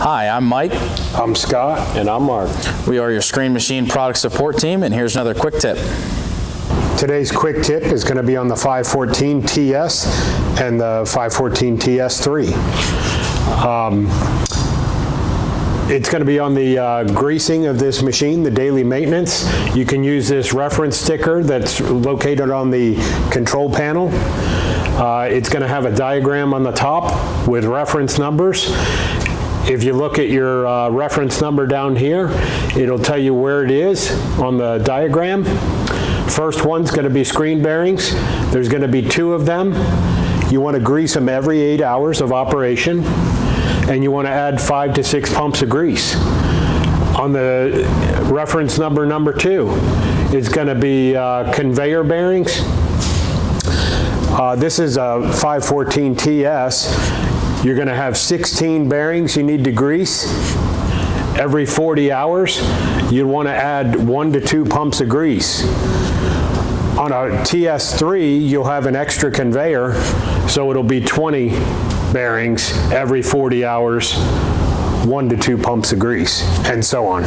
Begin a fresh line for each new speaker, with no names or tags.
Hi, I'm Mike.
I'm Scott.
And I'm Mark.
We are your screen machine product support team, and here's another quick tip.
Today's quick tip is going to be on the 514 TS and the 514 TS3. It's going to be on the greasing of this machine, the daily maintenance. You can use this reference sticker that's located on the control panel. It's going to have a diagram on the top with reference numbers. If you look at your reference number down here, it'll tell you where it is on the diagram. First one's going to be screen bearings. There's going to be 2 of them. You want to grease them every 8 hours of operation, and you want to add 5 to 6 pumps of grease. On the reference number 2 is going to be conveyor bearings. This is a 514 TS. You're going to have 16 bearings you need to grease every 40 hours. You want to add 1 to 2 pumps of grease. On a TS3, you'll have an extra conveyor, so it'll be 20 bearings every 40 hours, 1 to 2 pumps of grease, and so on.